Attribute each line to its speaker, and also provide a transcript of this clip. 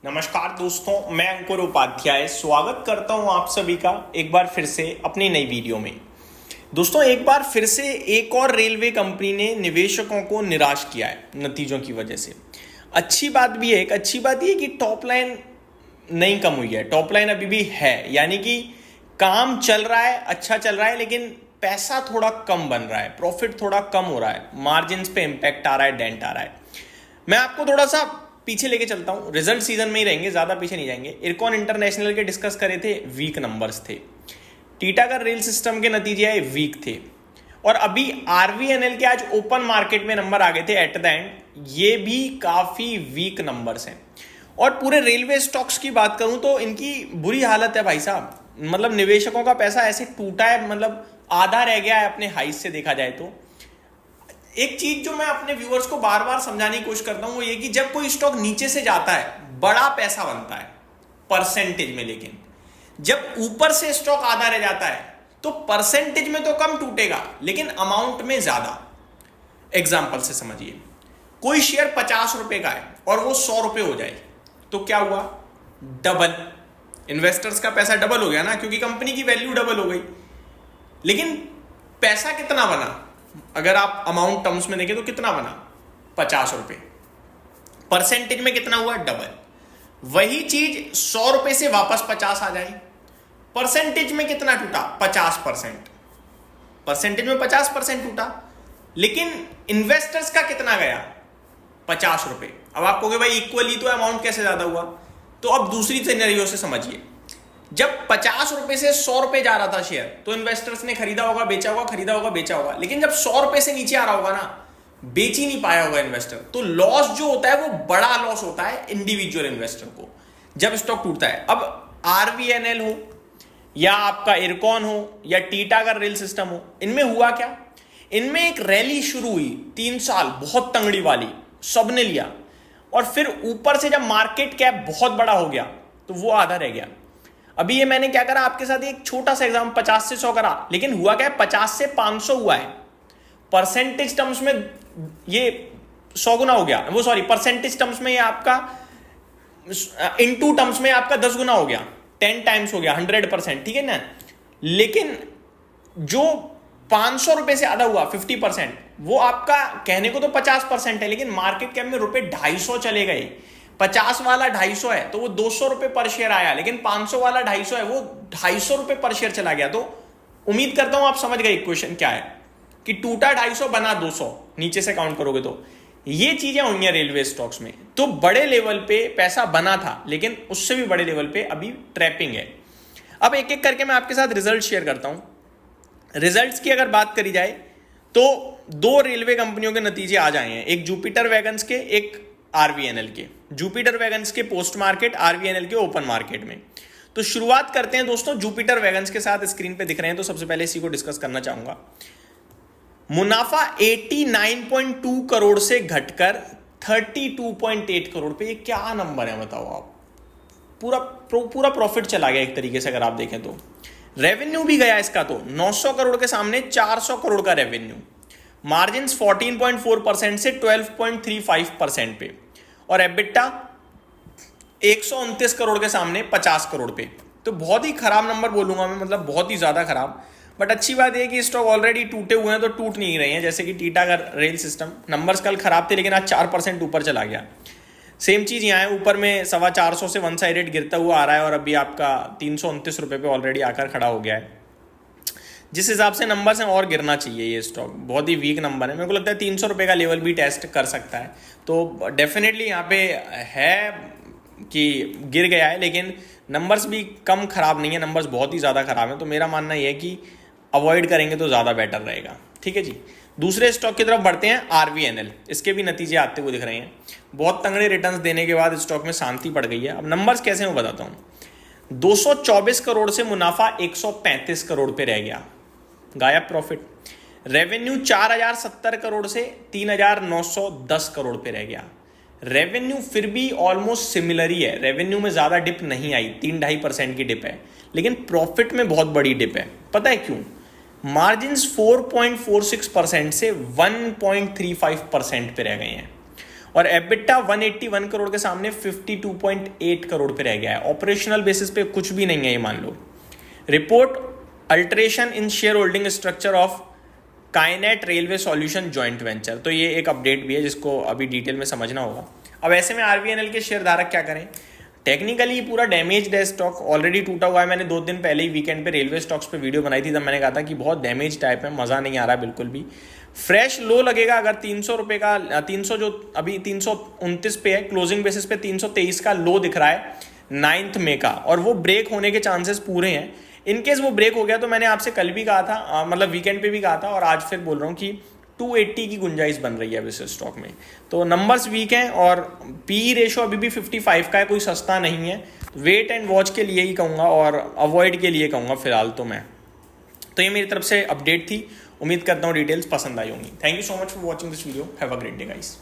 Speaker 1: नमस्कार दोस्तों, मैं अंकुर उपाध्याय स्वागत करता हूं आप सभी का एक बार फिर से अपनी नई वीडियो में। दोस्तों, एक बार फिर से एक और रेलवे कंपनी ने निवेशकों को निराश किया है नतीजों की वजह से। अच्छी बात भी है, एक अच्छी बात यह कि टॉप लाइन नहीं कम हुई है, टॉप लाइन अभी भी है, यानी कि काम चल रहा है, अच्छा चल रहा है, लेकिन पैसा थोड़ा कम बन रहा है, प्रॉफिट थोड़ा कम हो रहा है, मार्जिन पे इंपैक्ट आ रहा है, डेंट आ रहा है। मैं आपको थोड़ा सा पीछे लेके चलता हूं, रिजल्ट सीजन में ही रहेंगे, ज्यादा पीछे नहीं जाएंगे। इरकॉन इंटरनेशनल के डिस्कस करे थे, वीक नंबर्स थे। टीटागढ़ रेल सिस्टम के नतीजे आए, वीक थे। और अभी आरवीएनएल के आज ओपन मार्केट में नंबर आ गए थे एट द एंड, ये भी काफी वीक नंबर्स हैं। और पूरे रेलवे स्टॉक्स की बात करूं तो इनकी बुरी हालत है भाई साहब। मतलब निवेशकों का पैसा ऐसे टूटा है, मतलब आधा रह गया है अपने हाइस से देखा जाए तो। एक चीज जो मैं अपने व्यूअर्स को बार बार समझाने की कोशिश करता हूं वो ये कि जब कोई स्टॉक नीचे से जाता है बड़ा पैसा बनता है परसेंटेज में, लेकिन जब ऊपर से स्टॉक आधा रह जाता है तो परसेंटेज में तो कम टूटेगा लेकिन अमाउंट में ज्यादा। एग्जाम्पल से समझिए, कोई शेयर 50 रुपए का है और वो 100 रुपए हो जाए तो क्या हुआ? डबल। इन्वेस्टर्स का पैसा डबल हो गया ना, क्योंकि कंपनी की वैल्यू डबल हो गई। लेकिन पैसा कितना बना? अगर आप अमाउंट टर्म्स में देखें तो कितना बना? 50 रुपए। परसेंटेज में कितना हुआ? डबल। वही चीज 100 रुपए से वापस 50 आ जाए, परसेंटेज में कितना टूटा? 50%। परसेंटेज में 50% टूटा, लेकिन इन्वेस्टर्स का कितना गया? 50 रुपए। अब आप कहोगे भाई इक्वली तो अमाउंट कैसे ज्यादा हुआ? तो अब दूसरी सिनेरियो से समझिए, जब 50 रुपए से 100 रुपए जा रहा था शेयर तो इन्वेस्टर्स ने खरीदा होगा, बेचा होगा, खरीदा होगा, बेचा होगा। लेकिन जब 100 रुपए से नीचे आ रहा होगा ना, बेच ही नहीं पाया होगा इन्वेस्टर, तो लॉस जो होता है वो बड़ा लॉस होता है इंडिविजुअल इन्वेस्टर को जब स्टॉक टूटता है। अब आरवीएनएल हो या आपका इरकॉन हो या टीटागढ़ रेल सिस्टम हो, इनमें हुआ क्या? इनमें एक रैली शुरू हुई 3 साल, बहुत तंगड़ी वाली, सबने लिया, और फिर ऊपर से जब मार्केट कैप बहुत बड़ा हो गया तो वो आधा रह गया। अभी ये मैंने क्या करा आपके साथ, एक छोटा सा एग्जाम 50 से 100 करा, लेकिन हुआ क्या है? 50 से 500 हुआ है। परसेंटेज टर्म्स में ये 100 गुना हो गया, वो सॉरी, परसेंटेज टर्म्स में ये आपका इनटू टर्म्स में आपका 10 गुना हो गया, 10 टाइम्स हो गया, 100%, ठीक है ना। लेकिन जो 500 रुपए से आधा हुआ, 50%, वो आपका कहने को तो 50% है, लेकिन मार्केट कैप में रुपए 250 चले गए। 50 वाला 250 है तो वो 200 रुपए पर शेयर आया, लेकिन 500 वाला 250 है, वो 250 रुपए पर शेयर चला गया। तो उम्मीद करता हूं आप समझ गए क्वेश्चन क्या है, कि टूटा 250 बना 200, नीचे से काउंट करोगे तो ये चीजें हुई हैं रेलवे स्टॉक्स में। तो बड़े लेवल पे पैसा बना था, लेकिन उससे भी बड़े लेवल पे अभी ट्रैपिंग है। अब एक एक करके मैं आपके साथ रिजल्ट शेयर करता हूं। रिजल्ट्स की अगर बात करी जाए तो 2 रेलवे कंपनियों के नतीजे आ जाए हैं, एक जुपिटर वैगन्स के, एक आरवीएनएल के। जुपिटर वैगन्स के पोस्ट मार्केट, आरवीएनएल के ओपन मार्केट में। तो शुरुआत करते हैं दोस्तों जुपिटर वैगन्स के साथ। स्क्रीन पे दिख रहे हैं तो सबसे पहले इसी को डिस्कस करना चाहूंगा। मुनाफा 89.2 करोड़ से घटकर 32.8 करोड़ पे, ये क्या नंबर है बताओ आप? पूरा प्रॉफिट चला गया एक तरीके से अगर आप देखें तो। रेवेन्यू भी गया इसका तो 900 करोड़ के सामने 400 करोड़ का रेवेन्यू। मार्जिन 14.4% से 12.35% पे, और एबिटा 129 करोड़ के सामने 50 करोड़ पे। तो बहुत ही खराब नंबर बोलूंगा मैं, मतलब बहुत ही ज्यादा खराब। बट अच्छी बात यह कि स्टॉक ऑलरेडी टूटे हुए हैं तो टूट नहीं रहे हैं, जैसे कि टीटागढ़ रेल सिस्टम। नंबर्स कल खराब थे लेकिन आज 4% ऊपर चला गया। सेम चीज यहाँ है, ऊपर में 425 से वन साइडेड गिरता हुआ आ रहा है, और अभी आपका 329 रुपए पे ऑलरेडी आकर खड़ा हो गया है। जिस हिसाब से नंबर्स हैं और गिरना चाहिए ये स्टॉक, बहुत ही वीक नंबर है। मेरे को लगता है 300 रुपए का लेवल भी टेस्ट कर सकता है, तो डेफिनेटली यहाँ पे है कि गिर गया है, लेकिन नंबर्स भी कम खराब नहीं है, नंबर्स बहुत ही ज़्यादा खराब है। तो मेरा मानना यह है कि अवॉइड करेंगे तो ज़्यादा बेटर रहेगा, ठीक है जी। दूसरे स्टॉक की तरफ बढ़ते हैं, आरवीएनएल। इसके भी नतीजे आते हुए दिख रहे हैं। बहुत तगड़े रिटर्न्स देने के बाद स्टॉक में शांति पड़ गई है। अब नंबर्स कैसे मैं बताता हूँ। 224 करोड़ से मुनाफा 135 करोड़ पे रह गया, गायब प्रॉफिट। रेवेन्यू 4070 करोड़ से 3910 करोड़ पे रह गया। रेवेन्यू फिर भी ऑलमोस्ट सिमिलर ही है, रेवेन्यू में ज़्यादा डिप नहीं आई, 3-2.5% की डिप है, लेकिन प्रॉफिट में बहुत बड़ी डिप है। पता है क्यों? मार्जिन्स 4.46% से 1.35% पे रह गए हैं, और एबिटा 181 करोड़ के सामने 52.8 करोड़ पे रह गया है। ऑपरेशनल बेसिस पे कुछ भी नहीं है ये, मान लो। Report alteration in share holding structure of Kinet railway solution joint venture, तो ये एक अपडेट भी है जिसको अभी डिटेल में समझना होगा। अब ऐसे में आरवीएनएल के शेयर धारक क्या करें? टेक्निकली पूरा डैमेज है स्टॉक, ऑलरेडी टूटा हुआ है। मैंने 2 दिन पहले ही वीकेंड पे रेलवे स्टॉक्स पे वीडियो बनाई थी, तब मैंने कहा था कि बहुत डैमेज टाइप है, मज़ा नहीं आ रहा बिल्कुल भी। फ्रेश लो लगेगा अगर 300 रुपये का, 300 जो अभी 329 पे है, क्लोजिंग बेसिस पे 323 का लो दिख रहा है 9 मई का, और वो ब्रेक होने के चांसेस पूरे हैं। इनकेस वो ब्रेक हो गया तो मैंने आपसे कल भी कहा था, मतलब वीकेंड पे भी कहा था, और आज फिर बोल रहा हूँ कि 280 की गुंजाइश बन रही है अब इस स्टॉक में। तो नंबर्स वीक हैं और पी रेशो अभी भी 55 का है, कोई सस्ता नहीं है। वेट एंड वॉच के लिए ही कहूँगा और अवॉइड के लिए कहूँगा फिलहाल तो मैं। तो ये मेरी तरफ से अपडेट थी, उम्मीद करता हूँ डिटेल्स पसंद आई होंगी। Thank you so much for watching this video, have a great day guys.